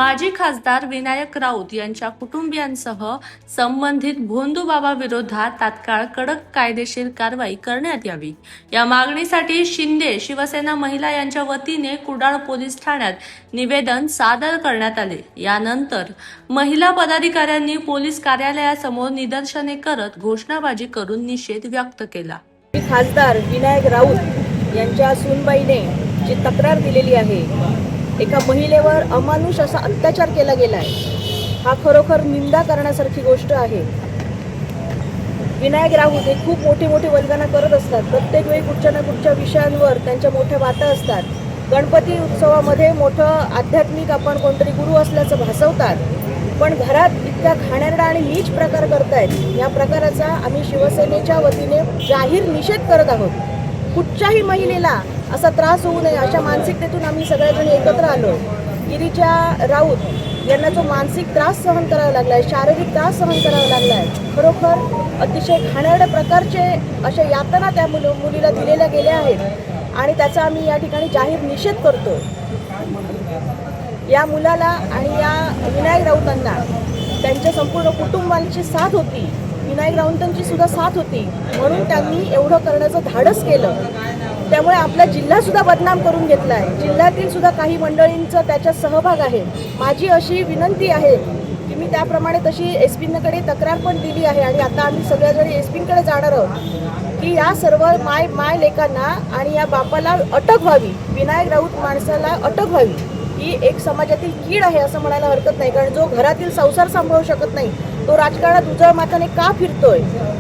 माजी खासदार विनायक राऊत यांच्या कुटुंबियांसह संबंधित भोंदूबाबा विरोधात तात्काळ कडक कायदेशीर कारवाई करण्यात यावी या मागणीसाठी शिंदे शिवसेना महिला यांच्या वतीने कुडाळ पोलीस ठाण्यात निवेदन सादर करण्यात आले। यानंतर महिला पदाधिकाऱ्यांनी पोलीस कार्यालयासमोर निदर्शने करत घोषणाबाजी करून निषेध व्यक्त केला। खासदार विनायक राऊत यांच्या सूनबाईने जी तक्रार दिलेली आहे, एका महिलेवर अमानुष असा अत्याचार केला गेलाय, हा खरोखर निंदा करण्यासारखी गोष्ट आहे। विनायक राऊत हे खूप मोठे वल्गना करत असतात। प्रत्येक वेळी कुठच्या ना कुठच्या विषयांवर त्यांच्या मोठ्या बाता असतात। गणपती उत्सवामध्ये मोठं आध्यात्मिक आपण कोणतरी गुरु असल्याचं भासवतात, पण घरात इतक्या घाणेरडा आणि नीच प्रकार करतायत। या प्रकाराचा आम्ही शिवसेनेच्या वतीने जाहीर निषेध करत आहोत। कुठच्याही महिलेला असा त्रास होऊ नये अशा मानसिकतेतून आम्ही सगळेजण एकत्र आलो। गिरीजा राऊत यांना जो मानसिक त्रास सहन करावा लागलाय, शारीरिक त्रास सहन करावा लागलाय, खरोखर अतिशय घाणेरड्या प्रकारचे अशा यातना त्या मुलीला दिलेल्या गेल्या आहेत आणि त्याचा आम्ही या ठिकाणी जाहीर निषेध करतो। या मुलाला आणि या विनायक राऊतांना त्यांच्या संपूर्ण कुटुंबाची साथ होती, विनायक राऊतांची सुद्धा साथ होती, म्हणून त्यांनी एवढं करण्याचं धाडस केलं। त्यामुळे आपला जिल्हा सुद्धा बदनाम करून घेतला आहे। जिल्ह्यातील सुद्धा काही मंडळींचा त्याच्यात सहभाग आहे। माझी अशी विनंती आहे की मी त्याप्रमाणे तशी एसपींकडे तक्रार पण दिली आहे आणि आता आम्ही सगळ्याजणी एसपींकडे जाणार आहोत की या सर्व माय लेकांना आणि या बापाला अटक व्हावी, विनायक राऊत माणसाला अटक व्हावी। ही एक समाजातील कीड आहे असं म्हणायला हरकत नाही, कारण जो घरातील संसार सांभाळू शकत नाही तो राजकारणात उजळ माथाने का फिरतोय।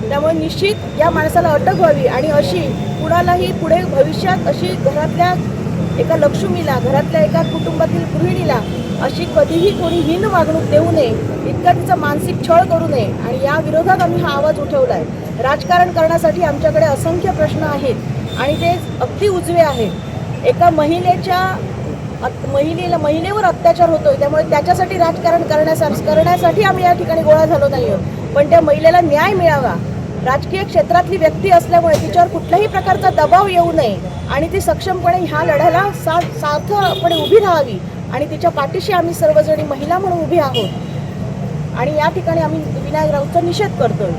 त्यामुळे निश्चित या माणसाला अटक व्हावी आणि अशी कुणालाही पुढे भविष्यात अशी घरातल्या एका लक्ष्मीला, घरातल्या एका कुटुंबातील गृहिणीला अशी कधीही कोणी हीन वागणूक देऊ नये, इतका तिचा मानसिक छळ करू नये आणि या विरोधात आम्ही हा आवाज उठवलाय। राजकारण करण्यासाठी आमच्याकडे असंख्य प्रश्न आहेत आणि ते अगदी उजवे आहेत। एका महिलेवर अत्याचार होतोय, त्यामुळे त्याच्यासाठी राजकारण करण्यासाठी आम्ही या ठिकाणी गोळा झालो नाही, पण त्या महिलेला न्याय मिळावा। राजकीय क्षेत्रातली व्यक्ती असल्यामुळे तिच्यावर कुठल्याही प्रकारचा दबाव येऊ नये आणि ती सक्षमपणे ह्या लढ्याला सार्थपणे उभी राहावी आणि तिच्या पाठीशी आम्ही सर्वजणी महिला म्हणून उभी आहोत आणि या ठिकाणी आम्ही विनायक राऊतचा निषेध करतोय।